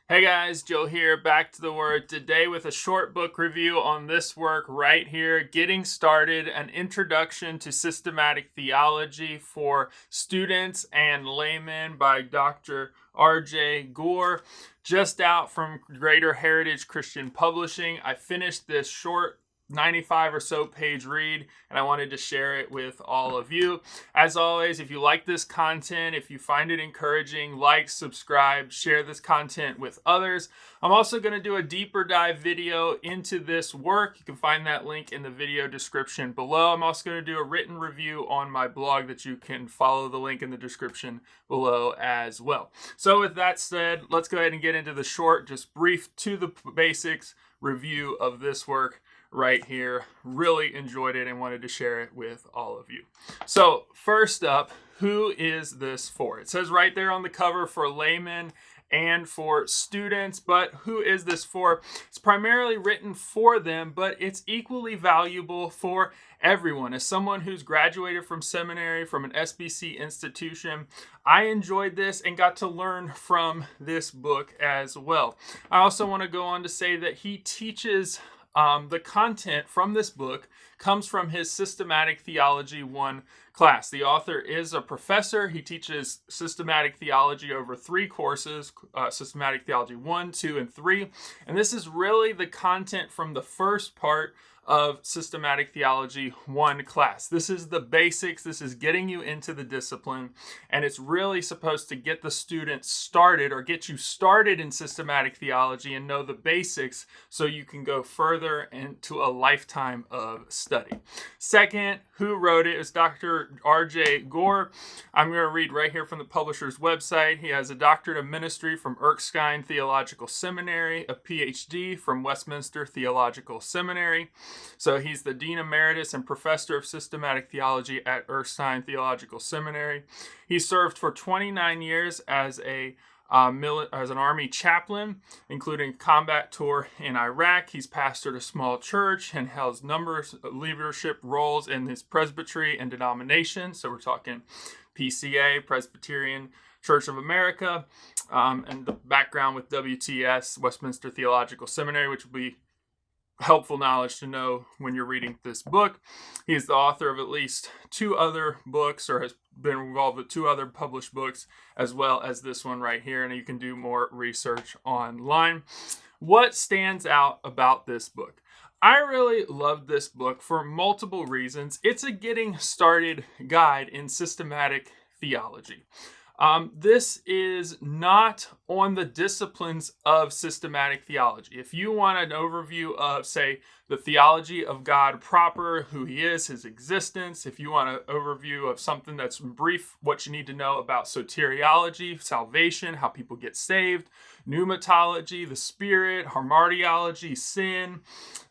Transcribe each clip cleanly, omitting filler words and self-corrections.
Hey guys, Joe here, back to the Word today with a short book review on this work right here, Getting Started, an Introduction to Systematic Theology for Students and Laymen by Dr. R.J. Gore, just out from Greater Heritage Christian Publishing. I finished this short 95 or so page read, and I wanted to share it with all of you. As always, if you like this content, if you find it encouraging, like, subscribe, share this content with others. I'm also going to do a deeper dive video into this work. You can find that link in the video description below. I'm also going to do a written review on my blog that you can follow the link in the description below as well. So with that said, let's go ahead and get into the short, just brief to the basics review of this work right here. Really enjoyed it and wanted to share it with all of you. So first up, who is this for? It says right there on the cover for laymen and for students, but who is this for? It's primarily written for them, but it's equally valuable for everyone. As someone who's graduated from seminary, from an SBC institution, I enjoyed this and got to learn from this book as well. I also want to go on to say that he teaches the content from this book comes from his Systematic Theology 1 class. The author is a professor. He teaches systematic theology over 3 courses, Systematic Theology 1, 2, and 3. And this is really the content from the first part of Systematic Theology 1 class. This is the basics. This is getting you into the discipline, and it's really supposed to get the students started or get you started in systematic theology and know the basics so you can go further into a lifetime of study. Second, who wrote it is Dr. R.J. Gore. I'm going to read right here from the publisher's website. He has a doctorate of ministry from Erskine Theological Seminary, a PhD from Westminster Theological Seminary. So he's the Dean Emeritus and Professor of Systematic Theology at Erskine Theological Seminary. He served for 29 years as an Army chaplain, including combat tour in Iraq. He's pastored a small church and held numerous leadership roles in his presbytery and denomination. So we're talking PCA, Presbyterian Church of America, and the background with WTS, Westminster Theological Seminary, which will be helpful knowledge to know when you're reading this book. He is the author of at least 2 other books, or has been involved with 2 other published books, as well as this one right here, and you can do more research online. What stands out about this book? I really love this book for multiple reasons. It's a getting started guide in systematic theology. This is not on the disciplines of systematic theology. If you want an overview of, say, the theology of God proper, who he is, his existence, if you want an overview of something that's brief, what you need to know about soteriology, salvation, how people get saved, pneumatology, the spirit, hamartiology, sin,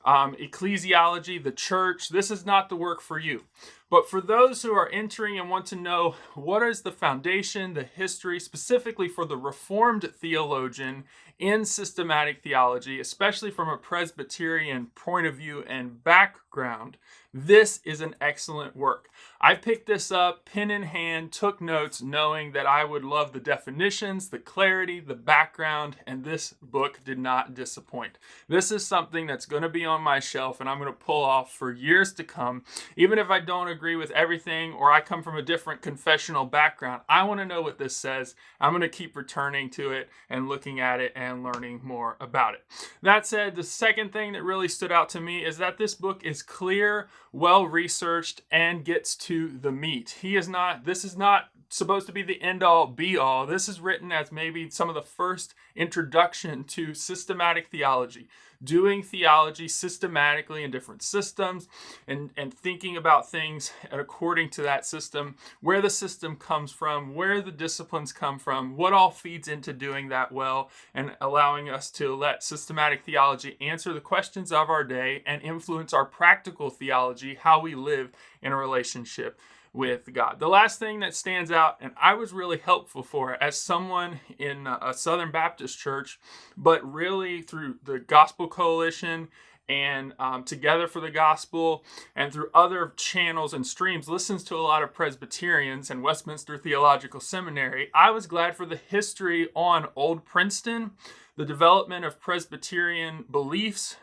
ecclesiology, the church, this is not the work for you. But for those who are entering and want to know what is the foundation, the history, specifically for the Reformed theologian in systematic theology, especially from a Presbyterian point of view and background, this is an excellent work. I picked this up, pen in hand, took notes, knowing that I would love the definitions, the clarity, the background, and this book did not disappoint. This is something that's going to be on my shelf and I'm going to pull off for years to come. Even if I don't agree with everything or I come from a different confessional background, I want to know what this says. I'm going to keep returning to it and looking at it and learning more about it. That said, the second thing that really stood out to me is that this book is clear, well-researched, and gets to the meat. This is not supposed to be the end-all, be-all. This is written as maybe some of the first introduction to systematic theology, doing theology systematically in different systems and thinking about things according to that system, where the system comes from, where the disciplines come from, what all feeds into doing that well, and allowing us to let systematic theology answer the questions of our day and influence our practical theology, how we live in a relationship with God. The last thing that stands out, and I was really helpful for as someone in a Southern Baptist church, but really through the Gospel Coalition and Together for the Gospel and through other channels and streams, listens to a lot of Presbyterians and Westminster Theological Seminary. I was glad for the history on Old Princeton, the development of Presbyterian beliefs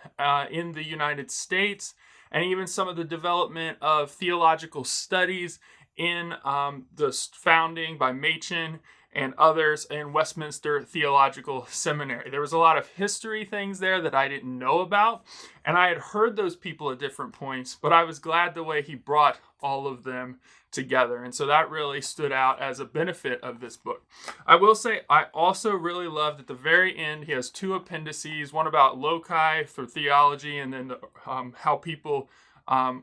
in the United States, and even some of the development of theological studies in the founding by Machen and others in Westminster Theological Seminary. There was a lot of history things there that I didn't know about, and I had heard those people at different points, but I was glad the way he brought all of them together. And so that really stood out as a benefit of this book. I will say I also really loved at the very end, he has two appendices, one about loci for theology, and then how people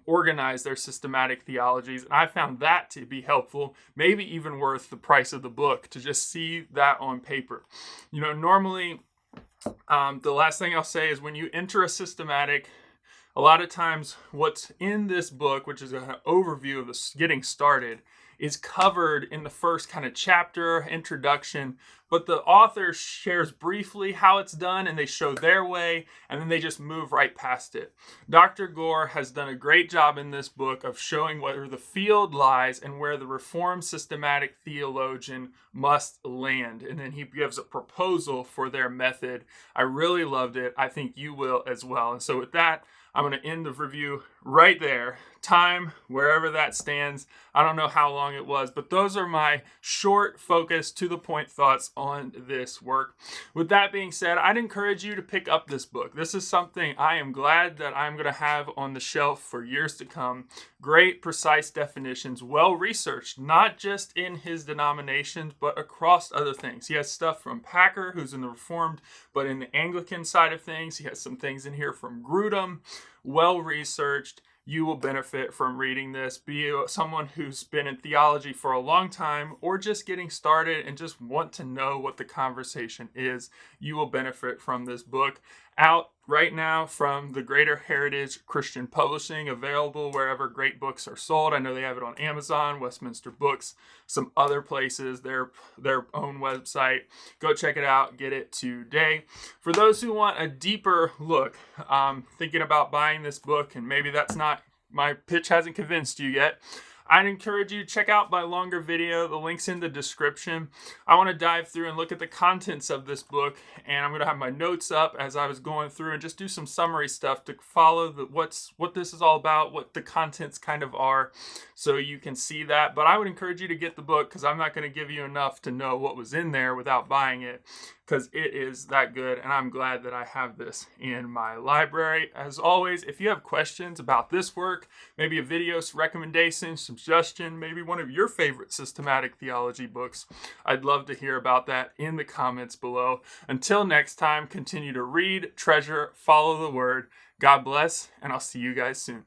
organize their systematic theologies. And I found that to be helpful, maybe even worth the price of the book, to just see that on paper. You know, normally, the last thing I'll say is when you enter a systematic, a lot of times what's in this book, which is an overview of the getting started, is covered in the first kind of chapter, introduction, but the author shares briefly how it's done, and they show their way, and then they just move right past it. Dr. Gore has done a great job in this book of showing where the field lies and where the Reformed Systematic Theologian must land, and then he gives a proposal for their method. I really loved it. I think you will as well. And so with that, I'm going to end the review right there. Time, wherever that stands. I don't know how long it was, but those are my short, focused, to the point thoughts on this work. With that being said, I'd encourage you to pick up this book. This is something I am glad that I'm going to have on the shelf for years to come. Great, precise definitions, well researched, not just in his denominations, but across other things. He has stuff from Packer, who's in the Reformed, but in the Anglican side of things. He has some things in here from Grudem, well researched. You will benefit from reading this. Be someone who's been in theology for a long time or just getting started and just want to know what the conversation is. You will benefit from this book. Out right now from the Greater Heritage Christian Publishing, available wherever great books are sold. I know they have it on Amazon, Westminster Books, some other places, their own website. Go check it out. Get it today. For those who want a deeper look, thinking about buying this book, and maybe that's not, my pitch hasn't convinced you yet, I'd encourage you to check out my longer video. The link's in the description. I want to dive through and look at the contents of this book, and I'm going to have my notes up as I was going through and just do some summary stuff to follow what this is all about, what the contents kind of are, so you can see that. But I would encourage you to get the book, because I'm not going to give you enough to know what was in there without buying it, because it is that good, and I'm glad that I have this in my library. As always, if you have questions about this work, maybe a video recommendation, suggestion, maybe one of your favorite systematic theology books, I'd love to hear about that in the comments below. Until next time, continue to read, treasure, follow the word. God bless, and I'll see you guys soon.